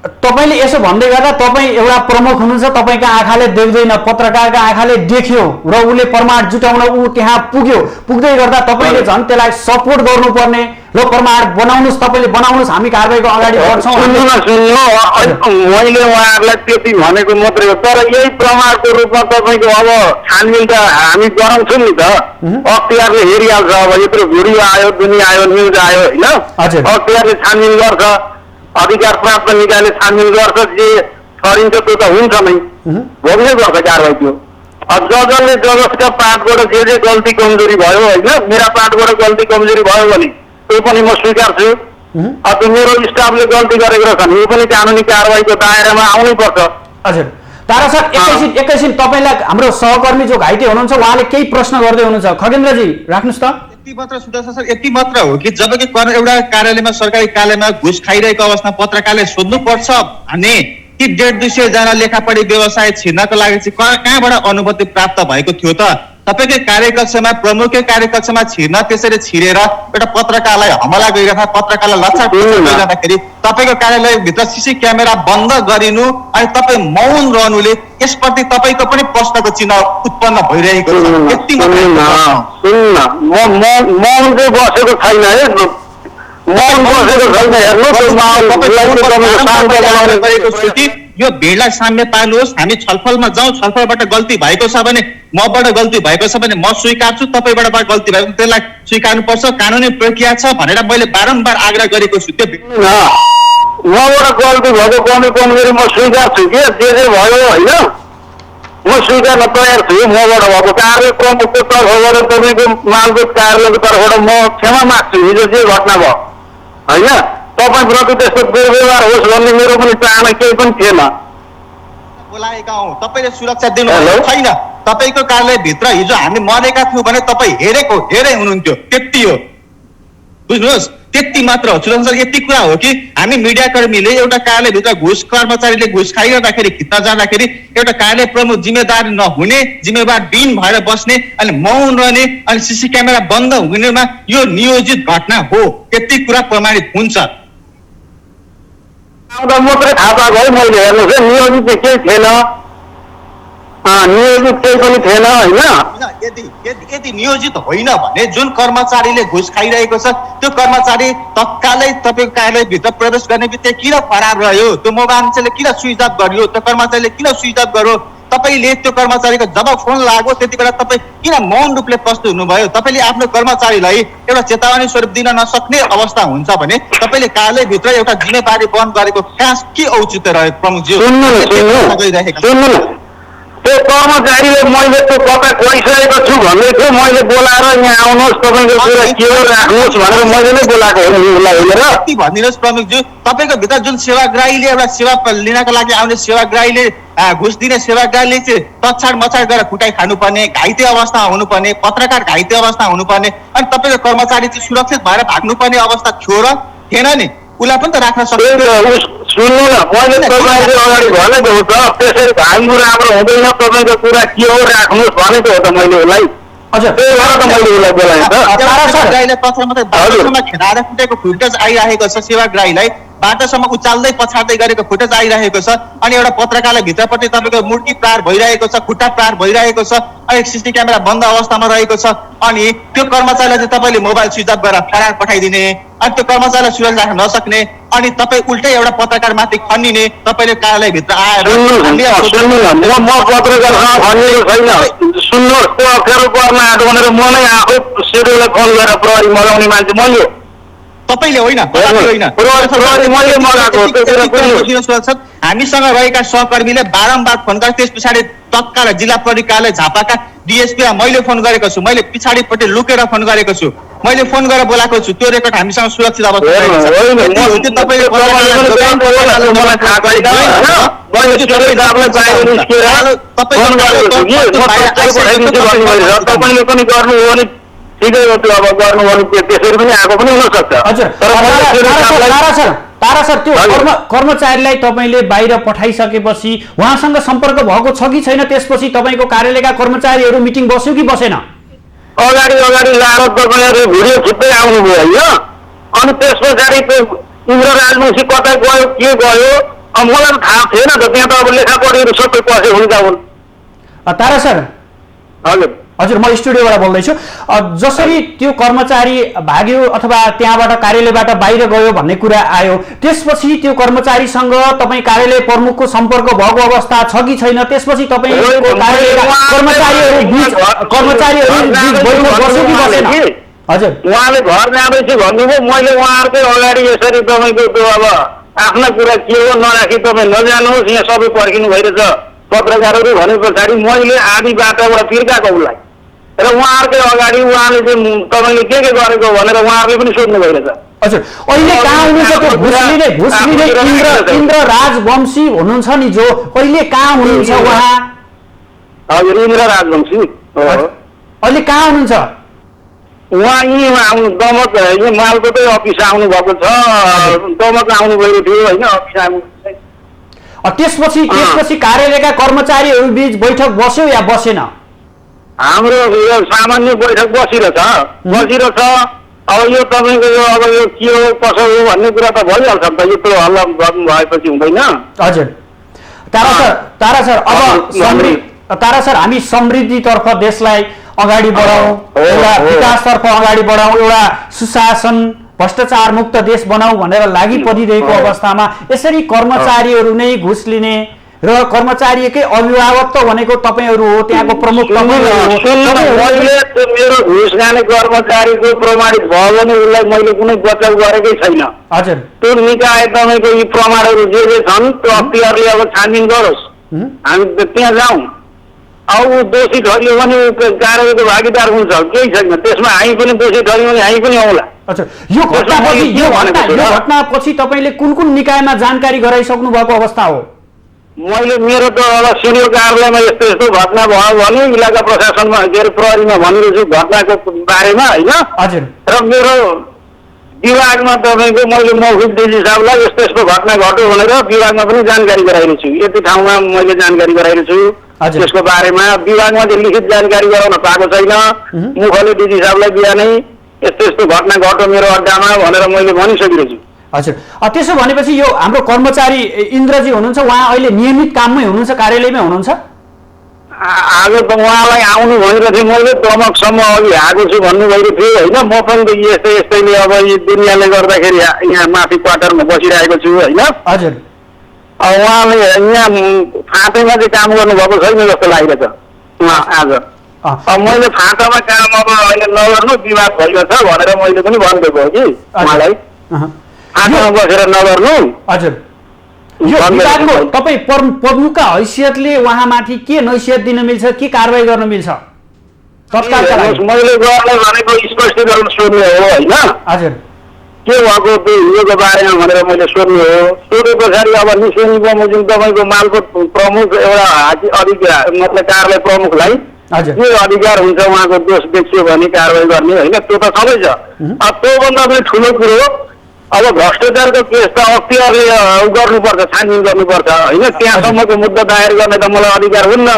[SPEAKER 1] तपाईँले यसो भन्दै गर्दा तपाईँ एउटा प्रमुख हुनुहुन्छ, तपाईँका आँखाले देख्दैन, पत्रकारका आँखाले देख्यो र उसले प्रमाण जुटाउन ऊ त्यहाँ पुग्यो। पुग्दै गर्दा तपाईँले झन् त्यसलाई सपोर्ट गर्नुपर्ने, र प्रमाण बनाउनुहोस्, तपाईँले बनाउनुहोस्, हामी कारबाहीको अगाडि बढ्छौँ।
[SPEAKER 3] सुन्नु, मैले उहाँहरूलाई त्यति भनेको मात्रै हो, तर यही प्रमाणको रूपमा तपाईँको अब छानबिन त हामी गराउँछौँ नि त। अख्तियारले हेरिहाल्छ, अब यत्रो भिडियो आयो, दुनियाँ आयो, न्युज आयो होइन, अख्तियारले छानबिन गर्छ, अधिकार प्राप्त निकायले छानबिन गर्छ, जे गरिन्छ त्यो त हुन्छ नै, भोग्नै पर्छ कारवाही त्यो। अब जसले जसका पार्टबाट जे गल्ती कमजोरी भयो होइन, मेरा पार्टबाट गल्ती कमजोरी भयो भने त्यो पनि म स्वीकार्छु। अब मेरो स्टाफले गल्ती गरेको रहेछ भने यो पनि कानुनी कारवाहीको दायरामा आउनै पर्छ।
[SPEAKER 1] हजुर तारा सर, एकैछिन तपाईँलाई हाम्रो सहकर्मी जो घाइते हुनुहुन्छ उहाँले केही प्रश्न गर्दै हुनुहुन्छ। खगेन्द्रजी राख्नुहोस् त।
[SPEAKER 2] यति मात्र सुधार सर, यति मात्र हो कि जबकि एउटा कार्यालयमा, सरकारी कार्यालयमा घुस खाइरहेको अवस्थामा पत्रकारले सोध्नुपर्छ भने कि 150-200 जना लेखापढी व्यवसाय छिर्नको लागि चाहिँ कहाँबाट अनुमति प्राप्त भएको थियो त? तपाईँकै कार्यकक्षमा, प्रमुखकै कार्यकक्षमा छिर्न, त्यसरी छिरेर एउटा पत्रकारलाई हमला गरिरहँदा, पत्रकारलाई लक्षण गरिरहँदाखेरि तपाईँको कार्यालयभित्र सीसी क्यामेरा बन्द गरिनु अनि तपाईँ मौन रहनुले यसप्रति तपाईँको पनि प्रश्नको चिन्ह उत्पन्न भइरहेको छ। यति
[SPEAKER 3] मौन चाहिँ बसेको छैन है, मौन बसेको छैन। हेर्नु
[SPEAKER 2] यो भिडलाई साम्य पार्नुहोस्, हामी छलफलमा जाउँ, छलफलबाट गल्ती भएको छ भने मबाट गल्ती भएको छ भने म स्वीकार्छु, तपाईँबाट गल्ती भएको त्यसलाई स्वीकार्नुपर्छ, कानुनी प्रक्रिया छ भनेर मैले बारम्बार आग्रह गरेको छु। त्यो
[SPEAKER 3] मबाट गल्ती भएको कमी म स्वीकार्छु कि जे जे भयो होइन, म स्वीकार्न तयार छु। मबाट भएको कार्य प्रमुखको तर्फबाट तपाईँको मालपोत कार्यालयको तर्फबाट म क्षमा माग्छु हिजो जे घटना भयो होइन। तपाईँप्रति त्यस्तो दुर्व्यवहार होस् भन्ने मेरो पनि चाहना केही पनि थिएन।
[SPEAKER 2] बोलाएका हौँ, तपाईँले सुरक्षा दिनुभएको छैन। तपाईँको कार्यालयभित्र हिजो हामी मरेका थियौँ भने तपाईँ हेरै हुनुहुन्थ्यो, त्यति हो, बुझ्नुहोस्, त्यति मात्र हो। सुरक्षा यति कुरा हो कि हामी मिडियाकर्मीले एउटा कार्यालयभित्र कर्मचारीले घुस खाइरहँदाखेरि खिच्न जाँदाखेरि एउटा कार्यालय प्रमुख जिम्मेदार नहुने, जिम्मेवार बिन भएर बस्ने अनि मौन रहने अनि सीसी क्यामेरा बन्द हुनेमा यो नियोजित घटना हो, त्यति कुरा प्रमाणित हुन्छ।
[SPEAKER 3] मात्रै थाहा पाएको है मैले, हेर्नुहोस् है, नियोजित केही थिएन, नियोजित केही पनि थिएन होइन।
[SPEAKER 2] यदि नियोजित होइन भने जुन कर्मचारीले घुस खाइरहेको छ त्यो कर्मचारी तत्कालै तपाईँको कार्यालयभित्र प्रवेश गर्ने बित्तिकै किन फरार रह्यो, त्यो मान्छेले किन स्विच अफ गर्यो, त्यो कर्मचारीले किन स्विच अफ गर्यो, तपाईँले त्यो कर्मचारीको जब फोन लाग्यो त्यति बेला तपाईँ किन मौन रूपले प्रस्तुत हुनुभयो। तपाईँले आफ्नो कर्मचारीलाई एउटा चेतावनी स्वरूप दिन नसक्ने अवस्था हुन्छ भने तपाईँले कार्यालयभित्र एउटा जिम्मेवारी वहन गरेको खास के औचित्य रह्यो प्रमुखज्यू?
[SPEAKER 3] सुन्नु न, त्यो कर्मचारीले मैले त्यो कता गइसकेको छु भन्दै थियो, मैले बोलाएर यहाँ आउनुहोस्, तपाईँको कुरा के हो राख्नुहोस् भनेर मैले नै बोलाएको हो उसलाई हेरेर।
[SPEAKER 2] कति भनिदिनुहोस् प्रमुखज्यू, तपाईँको भित्र जुन सेवाग्राहीले एउटा सेवा लिनको लागि आउने सेवाग्राहीले घुस दिने सेवाग्राहीले चाहिँ तछाड मछाड गरेर खुटाइ खानुपर्ने, घाइते अवस्था हुनुपर्ने, पत्रकार घाइते अवस्था हुनुपर्ने अनि तपाईँको कर्मचारी चाहिँ सुरक्षित भएर भाग्नुपर्ने अवस्था थियो र थिएन नि? उसलाई पनि त राख्न सक्छ।
[SPEAKER 3] सुन्नु न, मैले तपाईँको अगाडि भनेको हो त, त्यसरी भाग्नु राम्रो हुँदैन, तपाईँको कुरा के हो राख्नुहोस् भनेको हो त मैले उसलाई।
[SPEAKER 1] हजुर,
[SPEAKER 3] त्यही भएर त मैले उसलाई बोलाएँ त।
[SPEAKER 2] सेवाग्राहीलाई पछाडि मात्रै बाटोसम्म खेदाएर कुटेको फुटेज आइरहेको छ, सेवाग्राहीलाई बाटोसम्म उचाल्दै पछाड्दै गरेको फुटेज आइरहेको छ अनि एउटा पत्रकारलाई भित्रपट्टि तपाईँको मुर्की प्रहार भइरहेको छ, खुट्टा प्रहार भइरहेको छ अनि सिसी क्यामेरा बन्द अवस्थामा रहेको छ अनि त्यो कर्मचारीलाई चाहिँ तपाईँले मोबाइल स्विच अफ गरेर फरार पठाइदिने अनि त्यो कर्मचारीलाई सुरक्षा राख्न नसक्ने अनि तपाईँ उल्टै एउटा पत्रकार माथि खन्निने, तपाईँले कार्यालयभित्र आएर
[SPEAKER 3] म पत्रकारसँग खनिएको छैन। सुन्नुहोस्, त्यो अप्ठ्यारो पर्न आएको भनेर म नै आफै सेड्युललाई फोन गरेर प्रहरी मगाउने मान्छे मैले हो,
[SPEAKER 2] तपाईँले होइन। हामीसँग रहेका सहकर्मीले बारम्बार फोन गरे, त्यस पछाडि तत्काल जिल्ला प्रहरी कार्यालय झापाका डिएसपीलाई मैले फोन गरेको छु, मैले पछाडिपट्टि लुकेर फोन गरेको छु, मैले फोन गरेर बोलाएको छु, त्यो रेकर्ड हामीसँग सुरक्षित
[SPEAKER 3] तपाईँले पनि गर्नु हो भने ठिकै हो, त्यो अब गर्नु भने त्यसरी पनि आएको पनि हुनसक्छ।
[SPEAKER 1] तारा सर, त्यो कर्मचारीलाई तपाईँले बाहिर पठाइसकेपछि उहाँसँग सम्पर्क भएको छ कि छैन? त्यसपछि तपाईँको कार्यालयका कर्मचारीहरू मिटिङ बस्यो कि बसेन?
[SPEAKER 3] अगाडि लाएर तपाईँहरू भिडियो खिच्दै आउनुभयो होइन, अनि त्यस पछाडि त्यो इन्द्र राजवंशी कतै गयो के गयो मलाई त थाहा थिएन त, त्यहाँ त अब लेखा पढीहरू सबै पसे हुन्छ हुन्।
[SPEAKER 1] तारा सर,
[SPEAKER 3] हजुर
[SPEAKER 1] म स्टुडियोबाट बोल्दैछु। जसरी त्यो कर्मचारी भाग्यो अथवा त्यहाँबाट कार्यालयबाट बाहिर गयो भन्ने कुरा आयो, त्यसपछि त्यो कर्मचारीसँग तपाईँ कार्यालय प्रमुखको सम्पर्क भएको अवस्था छ कि छैन? त्यसपछि तपाईँको कार्यालयका कर्मचारीहरू बस्यो कि बसेन? हजुर,
[SPEAKER 3] उहाँले घर जाँदैछु भन्नुभयो, मैले उहाँहरूकै अगाडि यसरी तपाईँको त्यो अब आफ्ना कुरा के हो नराखी तपाईँ नजानुहोस्, यहाँ सबै पर्खिनु भइरहेछ पत्रकारहरू भने पछाडि मैले आधी बाटोबाट फिर्काएको उसलाई र उहाँहरूकै अगाडि उहाँले चाहिँ तपाईँले के गरेको भनेर उहाँहरूले पनि सोध्नु भइरहेछ।
[SPEAKER 1] हजुर, अहिले कहाँ हुनुहुन्छ? त्यो घुस लिने इन्द्र राजवंशी हुनुहुन्छ नि जो, अहिले कहाँ हुनुहुन्छ उहाँ?
[SPEAKER 3] हजुर, इन्द्र राजवंशी
[SPEAKER 1] अहिले कहाँ हुनुहुन्छ?
[SPEAKER 3] उहाँ यहीँ आउनु दमक मालपोतै अफिस आउनु भएको छ, दमक आउनु भएको थियो होइन, अफिस आउनु।
[SPEAKER 1] त्यसपछि कार्यालयका कर्मचारीहरू बीच बैठक बस्यो या बसेन?
[SPEAKER 3] हाम्रो यो सामान्य बैठक बसिरहेछ। अब यो तपाईँको यो अब यो के हो कसो हो भन्ने कुरा त भइहाल्छ नि त, यत्रो हल्ला गर्नु भएपछि हुँदैन।
[SPEAKER 1] हजुर, तारा सर, अब तारा सर, हामी समृद्धितर्फ देशलाई अगाडि बढाउँ, एउटा विकासतर्फ अगाडि बढाउँ, एउटा सुशासन भ्रष्टाचार मुक्त देश बनाऊ भनेर लागि परिरहेको अवस्थामा यसरी कर्मचारीहरू नै घुस लिने र कर्मचारीकै अभिभावक त भनेको तपाईँहरू हो, त्यहाँको प्रमुख
[SPEAKER 3] मैले मेरो घुस खाने कर्मचारीको प्रमाणित भयो भने उसलाई मैले कुनै बचाउ गरेकै छैन।
[SPEAKER 1] हजुर,
[SPEAKER 3] त्यो निकाय तपाईँको यी प्रमाणहरू जे छन् त्यो अख्तियारले अब छानबिन गरोस्, हामी त्यहाँ जाउँ। अब ऊ दोषी ठहरियो भने कारबाहीको भागीदार हुन्छ, केही छैन। त्यसमा हामी पनि दोषी ठहरियो भने हामी पनि आउँला।
[SPEAKER 1] अच्छा, यो घटनापछि तपाईँले कुन कुन निकायमा जानकारी गराइसक्नु भएको अवस्था हो?
[SPEAKER 3] मैले मेरो त अब सिनियर कार्यालयमा यस्तो यस्तो घटना भयो भने इलाका प्रशासनमा के अरे प्रहरीमा भनिरहेछु घटनाको बारेमा होइन।
[SPEAKER 1] हजुर,
[SPEAKER 3] र मेरो विभागमा तपाईँको मैले मौखिक डिजी साहबलाई यस्तो यस्तो घटना घट्यो भनेर विभागमा पनि जानकारी गराइरहेको छु। यति ठाउँमा मैले जानकारी गराइरहेको छु त्यसको बारेमा। विभागमा चाहिँ लिखित जानकारी गराउन पाएको छैन। मुखले डिजी साहबलाई बिहानै यस्तो यस्तो घटना घट्यो मेरो अड्डामा भनेर मैले भनिसकिरहेको छु।
[SPEAKER 1] हजुर, त्यसो भनेपछि यो हाम्रो कर्मचारी इन्द्रजी हुनुहुन्छ, उहाँ अहिले नियमित काममै हुनुहुन्छ, कार्यालयमै हुनुहुन्छ?
[SPEAKER 3] आज त उहाँलाई आउनु भनेर थिएँ मैले, प्रमुखसम्म अघि आएको छु भन्नु भएको थियो होइन। म पनि त यस्तै यस्तैले अब यो दुनियाँले गर्दाखेरि यहाँ माथि क्वार्टरमा बसिरहेको छु होइन।
[SPEAKER 1] हजुर,
[SPEAKER 3] उहाँले यहाँ फाँटैमा चाहिँ काम गर्नुभएको छैन जस्तो लागिरहेछ उहाँ आज। मैले फाँटामा काम अब अहिले नगर्नु विवाद भएको छ भनेर मैले पनि भनिदिएको हो कि उहाँलाई, फाँटामा बसेर नगर्नु।
[SPEAKER 1] हजुर, यो विभागको तपाईँ प्रमुखका हैसियतले उहाँमाथि के नैसियत दिन मिल्छ, के कारबाही गर्न मिल्छ तत्कालका लागि?
[SPEAKER 3] मैले गर्ने भनेको स्पष्टीकरण सोध्ने हो होइन।
[SPEAKER 1] हजुर,
[SPEAKER 3] के भएको त्यो हिजोको बारेमा भनेर मैले सोध्ने हो। सोधे पछाडि अब निसेनी बमोजिम तपाईँको मालपोत प्रमुख एउटा अधिकार मतलब कार्यालय प्रमुखलाई के अधिकार हुन्छ उहाँको दोष देखियो भने कारवाही गर्ने होइन, त्यो त सबै छ। त्योभन्दा पनि ठुलो कुरो अब भ्रष्टाचारको केस त अख्तियारले गर्नुपर्छ, छानबिन गर्नुपर्छ होइन। त्यहाँसम्मको मुद्दा दायर गर्ने त मलाई अधिकार हुन्न।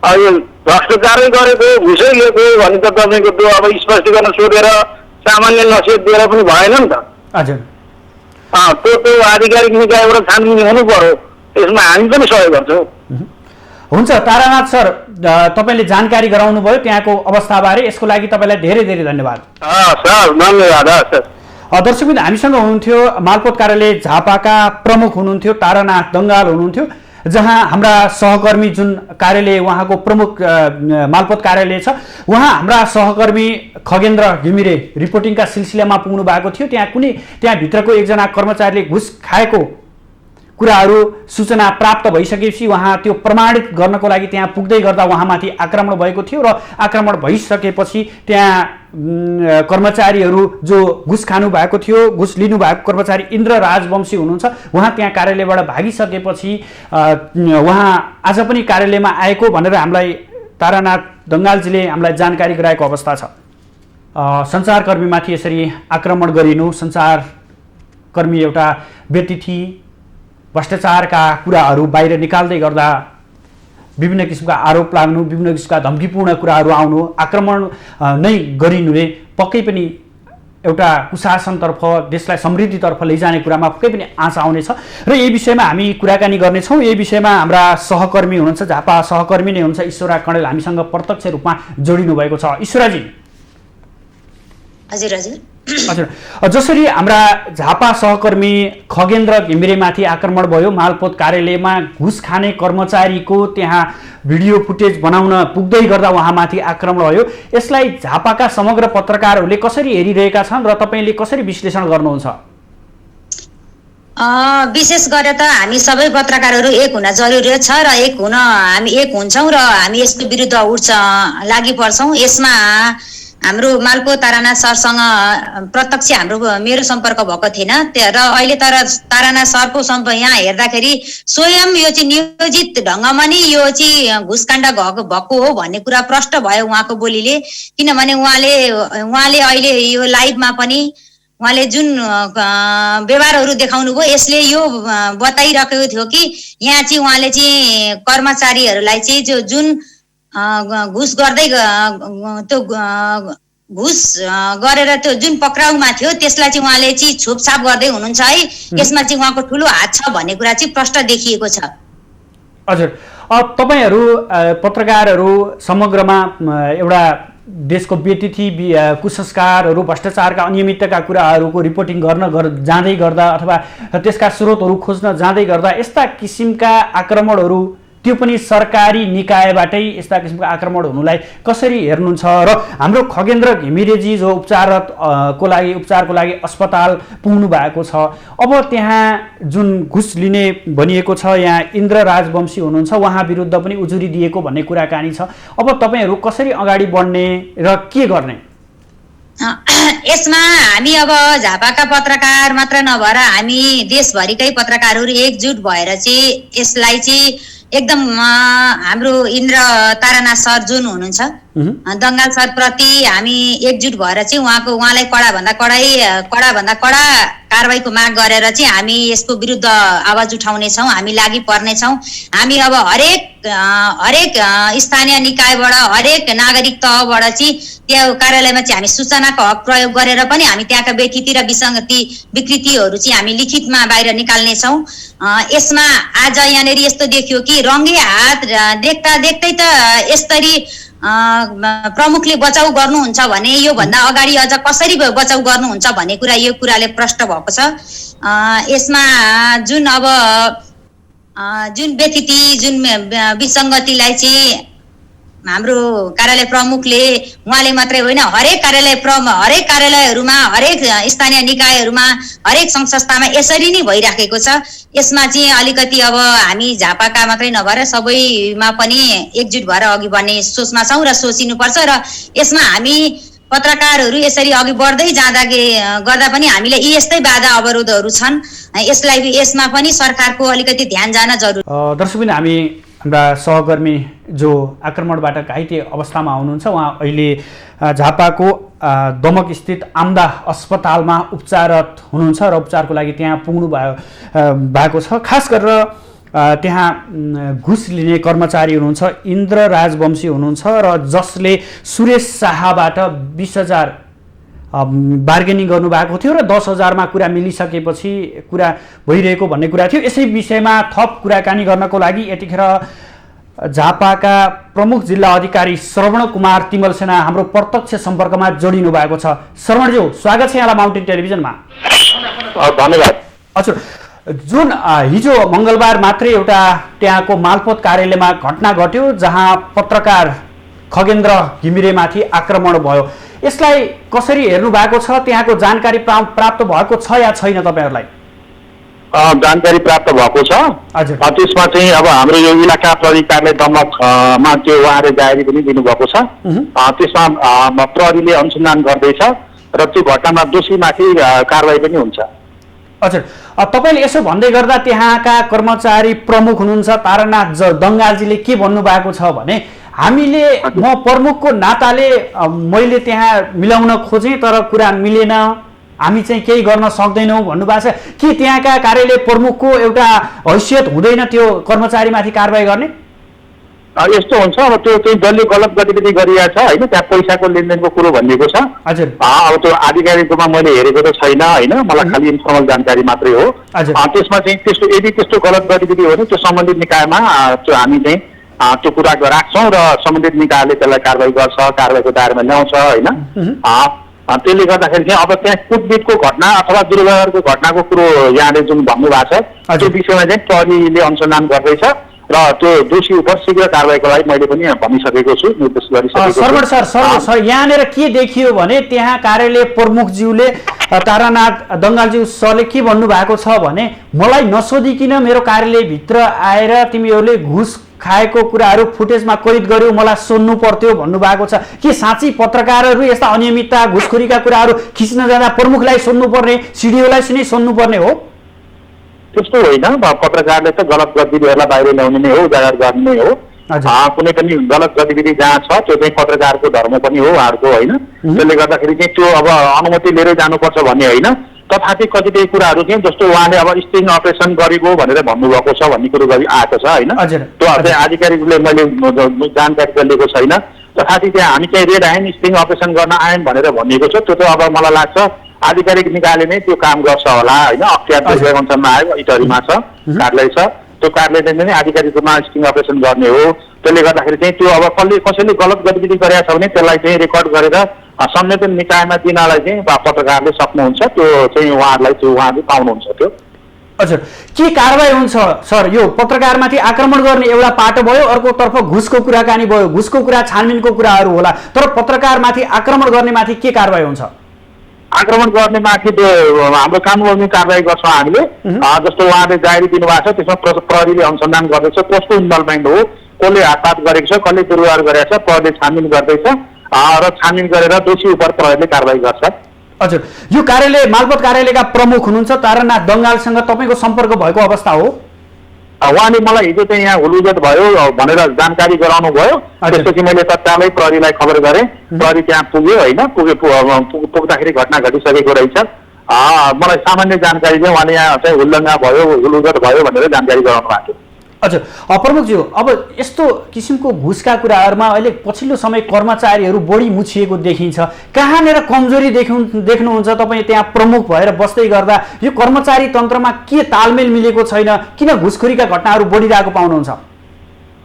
[SPEAKER 3] अब भ्रष्टाचारै गरेको घुसै लिएको भने त तपाईँको त्यो अब स्पष्टीकरण सोधेर सामान्य नसिहत दिएर पनि भएन नि त।
[SPEAKER 1] हजुर,
[SPEAKER 3] त्यो आधिकारिक निकायबाट छानबिन हुनु पर्यो, यसमा हामी पनि सहयोग गर्छौँ।
[SPEAKER 1] हुन्छ तारानाथ सर, तपाईँले जानकारी गराउनु भयो त्यहाँको अवस्थाबारे, यसको लागि तपाईँलाई धेरै धेरै धन्यवाद।
[SPEAKER 3] सर धन्यवाद सर।
[SPEAKER 1] दर्शकबिन हामीसँग हुनुहुन्थ्यो मालपोत कार्यालय झापाका प्रमुख हुनुहुन्थ्यो तारानाथ दङ्गाल हुनुहुन्थ्यो, जहाँ हाम्रा सहकर्मी जुन कार्यालय उहाँको प्रमुख मालपोत कार्यालय छ, उहाँ हाम्रा सहकर्मी खगेन्द्र घिमिरे रिपोर्टिङका सिलसिलामा पुग्नु भएको थियो। त्यहाँभित्रको एकजना कर्मचारीले घुस खाएको कुराहरू सूचना प्राप्त भइसकेपछि उहाँ त्यो प्रमाणित गर्नको लागि त्यहाँ पुग्दै गर्दा उहाँमाथि आक्रमण भएको थियो र आक्रमण भइसकेपछि त्यहाँ कर्मचारीहरू जो घुस खानु भएको थियो, घुस लिनु भएको कर्मचारी इन्द्र राजवंशी हुनुहुन्छ, उहाँ त्यहाँ कार्यालयबाट भागिसकेपछि उहाँ आज पनि कार्यालयमा आएको भनेर हामीलाई तारानाथ दङ्गालजीले हामीलाई जानकारी गराएको अवस्था छ। सञ्चारकर्मीमाथि यसरी आक्रमण गरिनु, सञ्चारकर्मी एउटा व्यक्ति थिए, भ्रष्टाचारका कुराहरू बाहिर निकाल्दै गर्दा विभिन्न किसिमका आरोप लाग्नु, विभिन्न किसिमका धम्कीपूर्ण कुराहरू आउनु, आक्रमण नै गरिनुले पक्कै पनि एउटा कुशासनतर्फ, देशलाई समृद्धितर्फ लैजाने कुरामा पक्कै पनि आँच आउनेछ र यही विषयमा हामी कुराकानी गर्नेछौँ। यही विषयमा हाम्रा सहकर्मी हुनुहुन्छ, झापा सहकर्मी नै हुनुहुन्छ ईश्वरा कणेल, हामीसँग प्रत्यक्ष रूपमा जोडिनु भएको छ। ईश्वराजी।
[SPEAKER 4] हजुर हजुर
[SPEAKER 1] हजुर, जसरी हाम्रा झापा सहकर्मी खगेन्द्र घिमिरेमाथि आक्रमण भयो, मालपोत कार्यालयमा घुस खाने कर्मचारीको त्यहाँ भिडियो फुटेज बनाउन पुग्दै गर्दा उहाँमाथि आक्रमण भयो, यसलाई झापाका समग्र पत्रकारहरूले कसरी हेरिरहेका छन् र तपाईँले कसरी विश्लेषण गर्नुहुन्छ?
[SPEAKER 4] विशेष गरेर त हामी सबै पत्रकारहरू एक हुन जरुरी छ र हामी एक हुन्छौँ र हामी यसको विरुद्ध लागि पर्छौँ। यसमा हाम्रो मालपोत तारानाथ सरसँग प्रत्यक्ष मेरो सम्पर्क भएको थिएन र अहिले तर तारानाथ सरको यहाँ हेर्दाखेरि स्वयं यो चाहिँ नियोजित ढङ्गमा नै यो चाहिँ घुसकाण्ड भएको हो भन्ने कुरा प्रष्ट भयो उहाँको बोलीले। किनभने उहाँले अहिले यो लाइभमा पनि उहाँले जुन व्यवहारहरू देखाउनु भयो यसले यो बताइरहेको थियो कि यहाँ चाहिँ उहाँले चाहिँ कर्मचारीहरूलाई चाहिँ जुन घुस गर्दै त्यो घुस गरेर त्यो जुन पक्राउमा थियो त्यसलाई चाहिँ उहाँले चाहिँ छोपछाप गर्दै हुनुहुन्छ है। यसमा चाहिँ उहाँको ठुलो हात छ भन्ने कुरा चाहिँ प्रष्ट देखिएको छ।
[SPEAKER 1] हजुर, तपाईहरू पत्रकारहरू समग्रमा एउटा देशको व्यतिथि कुसंस्कारहरू भ्रष्टाचारका अनियमितताका कुराहरूको रिपोर्टिङ जाँदै गर्दा अथवा त्यसका स्रोतहरू खोज्न जाँदै गर्दा यस्ता किसिमका आक्रमणहरू त्यो पनि सरकारी निकायबाटै यस्ता किसिमका आक्रमण हुनुलाई कसरी हेर्नुहुन्छ र हाम्रो खगेन्द्र घिमिरेजी जो उपचारको लागि अस्पताल पुग्नु भएको छ अब त्यहाँ जुन घुस लिने भनिएको छ यहाँ इन्द्र राजवंशी हुनुहुन्छ उहाँ विरुद्ध पनि उजुरी दिएको भन्ने कुराकानी छ अब तपाईहरू कसरी अगाडि बढ्ने र के गर्ने
[SPEAKER 4] यसमा हामी अब झापाका पत्रकार मात्र नभएर हामी देशभरिकै पत्रकारहरू एकजुट भएर चाहिँ यसलाई चाहिँ एकदम हाम्रो इन्द्र तारानाथ सर जुन हुनुहुन्छ दङ्गाल सर प्रति हामी एकजुट भएर चाहिँ उहाँलाई कडा कारबाहीको माग गरेर चाहिँ हामी यसको विरुद्ध आवाज उठाउनेछौँ, हामी लागि पर्नेछौँ। हामी अब हरेक स्थानीय निकायबाट हरेक नागरिक तहबाट चाहिँ त्यो कार्यालयमा चाहिँ हामी सूचनाको हक प्रयोग गरेर पनि हामी त्यहाँका व्यतिथि र विसङ्गति विकृतिहरू चाहिँ हामी लिखितमा बाहिर निकाल्नेछौँ। यसमा आज यहाँनिर यस्तो देखियो कि रङ्गे हात देख्दै त यसरी प्रमुखले बचाउ गर्नुहुन्छ भने योभन्दा अगाडि अझ कसरी बचाउ गर्नुहुन्छ भन्ने कुरा यो कुराले प्रश्न भएको छ। यसमा जुन व्यतिथि जुन विसङ्गतिलाई चाहिँ हाम्रो कार्यालय प्रमुखले उहाँले मात्रै होइन हरेक कार्यालयहरूमा हरेक स्थानीय निकायहरूमा हरेक सङ्घ संस्थामा यसरी नै भइराखेको छ। यसमा चाहिँ अलिकति अब हामी झापाका मात्रै नभएर सबैमा पनि एकजुट भएर अघि बढ्ने सोचमा छौँ र सोचिनुपर्छ र यसमा हामी पत्रकारहरू यसरी अघि बढ्दै गर्दा पनि हामीले यी यस्तै बाधा अवरोधहरू छन्, यसमा पनि सरकारको अलिकति ध्यान जान जरुरी।
[SPEAKER 1] दर्शकबिन हामी हाम्रा सहकर्मी जो आक्रमणबाट घाइते अवस्थामा हुनुहुन्छ उहाँ अहिले झापाको दमक स्थित आम्दा अस्पतालमा उपचाररत हुनुहुन्छ र उपचारको लागि त्यहाँ पुग्नु भएको छ। खास गरेर त्यहाँ घुस लिने कर्मचारी हुनुहुन्छ इन्द्र राजवंशी हुनुहुन्छ र जसले सुरेश शाहबाट 20,000 बार्गेनिङ गर्नुभएको थियो र 10,000मा कुरा मिलिसकेपछि कुरा भइरहेको भन्ने कुरा थियो। यसै विषयमा थप कुराकानी गर्नको लागि यतिखेर झापाका प्रमुख जिल्ला अधिकारी श्रवण कुमार तिमल सेना हाम्रो प्रत्यक्ष सम्पर्कमा जोडिनु भएको छ। श्रवणज्यू, स्वागत छ यहाँलाई माउन्टेन टेलिभिजनमा।
[SPEAKER 3] धन्यवाद।
[SPEAKER 1] हजुर, जुन हिजो मङ्गलबार मात्रै एउटा त्यहाँको मालपोत कार्यालयमा घटना घट्यो जहाँ पत्रकार खगेन्द्र घिमिरेमाथि आक्रमण भयो, यसलाई कसरी हेर्नु भएको छ? त्यहाँको जानकारी प्राप्त भएको छ या छैन तपाईँहरूलाई?
[SPEAKER 3] जानकारी प्राप्त भएको छ। त्यसमा चाहिँ अब हाम्रो यो इलाका प्रहरी कार्यालय दमकमा त्यो उहाँले जाहेरी पनि दिनुभएको छ। त्यसमा प्रहरीले अनुसन्धान गर्दैछ र त्यो घटनामा दोषीमाथि कारवाही पनि हुन्छ।
[SPEAKER 1] हजुर, तपाईँले यसो भन्दै गर्दा त्यहाँका कर्मचारी प्रमुख हुनुहुन्छ तारानाथ दङ्गालजीले के भन्नुभएको छ भने हामीले म प्रमुखको नाताले मैले त्यहाँ मिलाउन खोजेँ तर कुरा मिलेन, हामी चाहिँ केही गर्न सक्दैनौँ भन्नुभएको छ। के त्यहाँका कार्यालय प्रमुखको एउटा हैसियत हुँदैन त्यो कर्मचारीमाथि कारवाही गर्ने?
[SPEAKER 3] यस्तो हुन्छ, अब त्यो चाहिँ जसले गलत गतिविधि गरिरहेको छ होइन, त्यहाँ पैसाको लेनदेनको कुरो भनिएको छ।
[SPEAKER 1] हजुर,
[SPEAKER 3] अब त्यो आधिकारिकमा मैले हेरेको त छैन होइन, मलाई खालि इन्फर्मल जानकारी मात्रै हो। त्यसमा चाहिँ यदि त्यस्तो गलत गतिविधि हो भने त्यो सम्बन्धित निकायमा त्यो हामी चाहिँ त्यो कुरा राख्छौँ र सम्बन्धित निकायले त्यसलाई कारवाही गर्छ, कारवाहीको दायरामा ल्याउँछ होइन। त्यसले गर्दाखेरि चाहिँ अब त्यहाँ कुटपिटको घटना अथवा दुर्व्यवहारको घटनाको कुरो यहाँले जुन भन्नुभएको छ त्यो विषयमा चाहिँ प्रहरीले अनुसन्धान गर्दैछ र त्यो दोषी उप शीघ्र कारवाहीको लागि मैले पनि भनिसकेको छु, निर्देश गरिसकेको छु।
[SPEAKER 1] सर्वर सर यहाँनिर के देखियो भने त्यहाँ कार्यालय प्रमुखज्यूले तारानाथ दङ्गालज्यू सरले के भन्नुभएको छ भने मलाई नसोधिकिन मेरो कार्यालयभित्र आएर तिमीहरूले घुस खाएको कुराहरू फुटेजमा कैद गर्यो, मलाई सोध्नु पर्थ्यो भन्नुभएको छ। के साँच्चै पत्रकारहरू यस्ता अनियमितता घुसखोरीका कुराहरू खिच्न जाँदा प्रमुखलाई सोध्नुपर्ने, सिडिओलाई नै सोध्नुपर्ने हो?
[SPEAKER 3] त्यस्तो होइन, पत्रकारले त गलत गतिविधिहरूलाई बाहिर ल्याउने नै हो, उजागर गर्ने हो। कुनै पनि गलत गतिविधि जहाँ छ त्यो चाहिँ पत्रकारको धर्म पनि हो उहाँहरूको होइन। त्यसले गर्दाखेरि चाहिँ त्यो अब अनुमति लिएर जानुपर्छ भन्ने होइन। तथापि कतिपय कुराहरू चाहिँ जस्तो उहाँले अब स्टिङ अपरेसन गरेको भनेर भन्नुभएको छ भन्ने कुरो आएको छ होइन। त्यो चाहिँ आधिकारिक रूपले मैले जानकारी त लिएको छैन। तथापि त्यहाँ हामी चाहिँ रेड आयौँ, स्टिङ अपरेसन गर्न आयौँ भनेर भनिएको छ। त्यो त अब मलाई लाग्छ आधिकारिक निकायले नै त्यो काम गर्छ होला होइन। अख्तियार अनुसारमा आयो, इटरीमा छ, कार्यालय छ,
[SPEAKER 5] त्यो कार्यालयले नै आधिकारिक रूपमा स्टिङ अपरेसन गर्ने हो। त्यसले गर्दाखेरि चाहिँ त्यो अब कसैले गलत गतिविधि गरेको छ भने त्यसलाई चाहिँ रेकर्ड गरेर संवेदन निकायमा दिनलाई चाहिँ पत्रकारले सक्नुहुन्छ। त्यो चाहिँ उहाँहरूले पाउनुहुन्छ त्यो।
[SPEAKER 1] हजुर, के कारबाही हुन्छ सर? यो पत्रकारमाथि आक्रमण गर्ने एउटा पाटो भयो, अर्कोतर्फ घुसको कुराकानी भयो, घुसको कुरा छानबिनको कुराहरू होला, तर पत्रकारमाथि आक्रमण गर्नेमाथि के कारबाही हुन्छ?
[SPEAKER 5] आक्रमण गर्ने माथि हाम्रो कानुन बमोजिम कारबाही गर्छौँ हामीले। जस्तो उहाँले जाहेरी दिनुभएको छ त्यसमा प्रहरीले अनुसन्धान गर्दैछ, कसको इन्भल्भमेन्ट हो, कसले हातपात गरेको छ, कसले दुर्व्यवहार गरेको छ, प्रहरीले छानबिन गर्दैछ र छानबिन गरेर दोषी उप प्रहरीले कारबाही गर्छ।
[SPEAKER 1] हजुर, यो कार्यालय मालपोत कार्यालयका प्रमुख हुनुहुन्छ तारानाथ दङ्गालसँग तपाईँको सम्पर्क भएको अवस्था हो?
[SPEAKER 5] उहाँले मलाई हिजो चाहिँ यहाँ हुलुजट भयो भनेर जानकारी गराउनु भयो। त्यसपछि मैले तत्कालै प्रहरीलाई खबर गरेँ। प्रहरी त्यहाँ पुग्यो होइन, पुग्दाखेरि घटना घटिसकेको रहेछ। मलाई सामान्य जानकारी चाहिँ उहाँले यहाँ चाहिँ हुल्लङ्गा भयो, हुलुजट भयो भनेर जानकारी गराउनु भएको थियो।
[SPEAKER 1] हजुर प्रमुखज्यू, अब यस्तो किसिमको घुसका कुराहरूमा अहिले पछिल्लो समय कर्मचारीहरू बढी मुछिएको देखिन्छ। कहाँनिर कमजोरी देख्नुहुन्छ तपाईँ त्यहाँ प्रमुख भएर बस्दै गर्दा? यो कर्मचारी तन्त्रमा के तालमेल मिलेको छैन? किन घुसखोरीका घटनाहरू बढिरहेको पाउनुहुन्छ?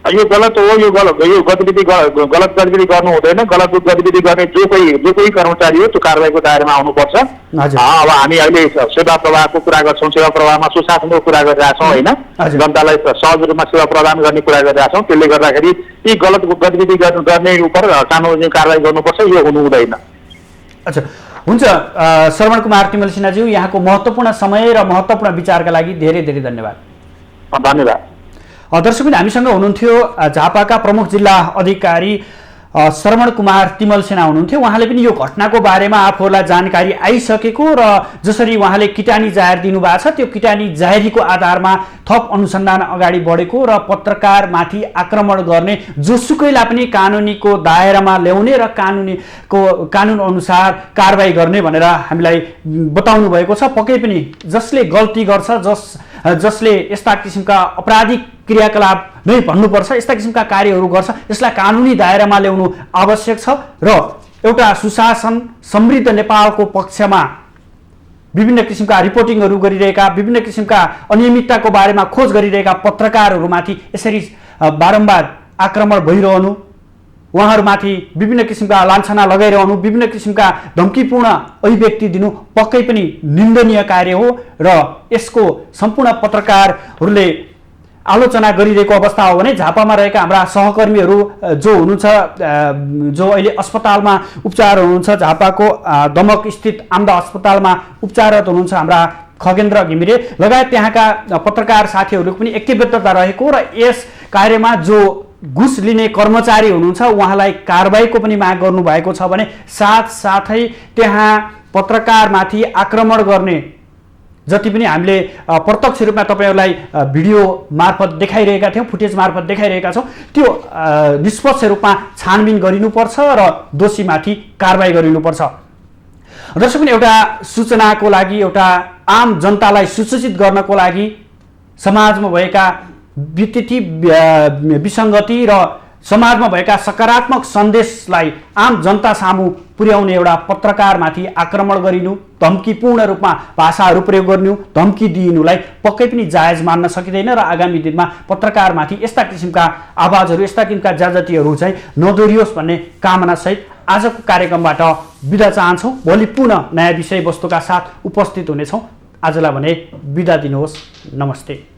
[SPEAKER 5] यो गलत हो। यो गलत गतिविधि गर्नु हुँदैन। गलत गतिविधि गर्ने जो कोही कर्मचारी हो त्यो कारबाहीको दायरामा आउनुपर्छ। अब हामी अहिले सेवा प्रवाहको कुरा गर्छौँ, सेवा प्रवाहमा सुशासनको कुरा गरिरहेछौँ होइन, जनतालाई सहज रूपमा सेवा प्रदान गर्ने कुरा गरिरहेछौँ। त्यसले गर्दाखेरि यी गलत गतिविधि गर्ने उप कानुनी कारबाही गर्नुपर्छ, यो हुनु हुँदैन।
[SPEAKER 1] अच्छा, हुन्छ। श्रवण कुमार तिमल सिन्हाज्यू, यहाँको महत्त्वपूर्ण समय र महत्त्वपूर्ण विचारका लागि धेरै धेरै धन्यवाद।
[SPEAKER 5] धन्यवाद।
[SPEAKER 1] दर्शकबिन हामीसँग हुनुहुन्थ्यो झापाका प्रमुख जिल्ला अधिकारी श्रवण कुमार तिमल सेना हुनुहुन्थ्यो। उहाँले पनि यो घटनाको बारेमा आफूहरूलाई जानकारी आइसकेको र जसरी उहाँले किटानी जाहेर दिनुभएको छ त्यो किटानी जाहेरीको आधारमा थप अनुसन्धान अगाडि बढेको र पत्रकारमाथि आक्रमण गर्ने जोसुकैलाई पनि कानुनीको दायरामा ल्याउने र कानुन अनुसार कारबाही गर्ने भनेर हामीलाई बताउनु भएको छ। पक्कै पनि जसले गल्ती गर्छ, जसले यस्ता किसिमका अपराधिक क्रियाकलाप नै भन्नुपर्छ, यस्ता किसिमका कार्यहरू गर्छ, यसलाई कानुनी दायरामा ल्याउनु आवश्यक छ र एउटा सुशासन समृद्ध नेपालको पक्षमा विभिन्न किसिमका रिपोर्टिङहरू गरिरहेका, विभिन्न किसिमका अनियमितताको बारेमा खोज गरिरहेका पत्रकारहरूमाथि यसरी बारम्बार आक्रमण भइरहनु, उहाँहरूमाथि विभिन्न किसिमका लान्छना लगाइरहनु, विभिन्न किसिमका धम्कीपूर्ण अभिव्यक्ति दिनु पक्कै पनि निन्दनीय कार्य हो र यसको सम्पूर्ण पत्रकारहरूले आलोचना गरिरहेको अवस्था हो भने झापामा रहेका हाम्रा सहकर्मीहरू जो हुनुहुन्छ, जो अहिले अस्पतालमा उपचार हुनुहुन्छ, झापाको दमक स्थित आम्दा अस्पतालमा उपचाररत हुनुहुन्छ हाम्रा खगेन्द्र घिमिरे लगायत त्यहाँका पत्रकार साथीहरू पनि ऐक्यबद्धता रहेको र यस कार्यमा जो घुस लिने कर्मचारी हुनुहुन्छ उहाँलाई कारबाहीको पनि माग गर्नुभएको छ भने साथसाथै त्यहाँ पत्रकारमाथि आक्रमण गर्ने जति पनि हामीले प्रत्यक्ष रूपमा तपाईहरूलाई भिडियो मार्फत देखाइरहेका थियौँ, फुटेज मार्फत देखाइरहेका छौँ, त्यो निष्पक्ष रूपमा छानबिन गरिनुपर्छ र दोषीमाथि कारबाही गरिनुपर्छ। दर्शक, एउटा सूचनाको लागि, एउटा आम जनतालाई सुसूचित गर्नको लागि समाजमा भएका विकृति, विसङ्गति र समाजमा भएका सकारात्मक सन्देशलाई आम जनता सामु पुर्याउने एउटा पत्रकारमाथि आक्रमण गरिनु, धम्कीपूर्ण रूपमा भाषाहरू प्रयोग गर्नु, धम्की दिइनुलाई पक्कै पनि जायज मान्न सकिँदैन र आगामी दिनमा पत्रकारमाथि यस्ता किसिमका आवाजहरू, यस्ता किसिमका ज्यादतीहरू चाहिँ नदोहोरियोस् भन्ने कामनासहित आजको कार्यक्रमबाट बिदा चाहन्छौँ। भोलि पुनः नयाँ विषयवस्तुका साथ उपस्थित हुनेछौँ। आजलाई भने बिदा दिनुहोस्। नमस्ते।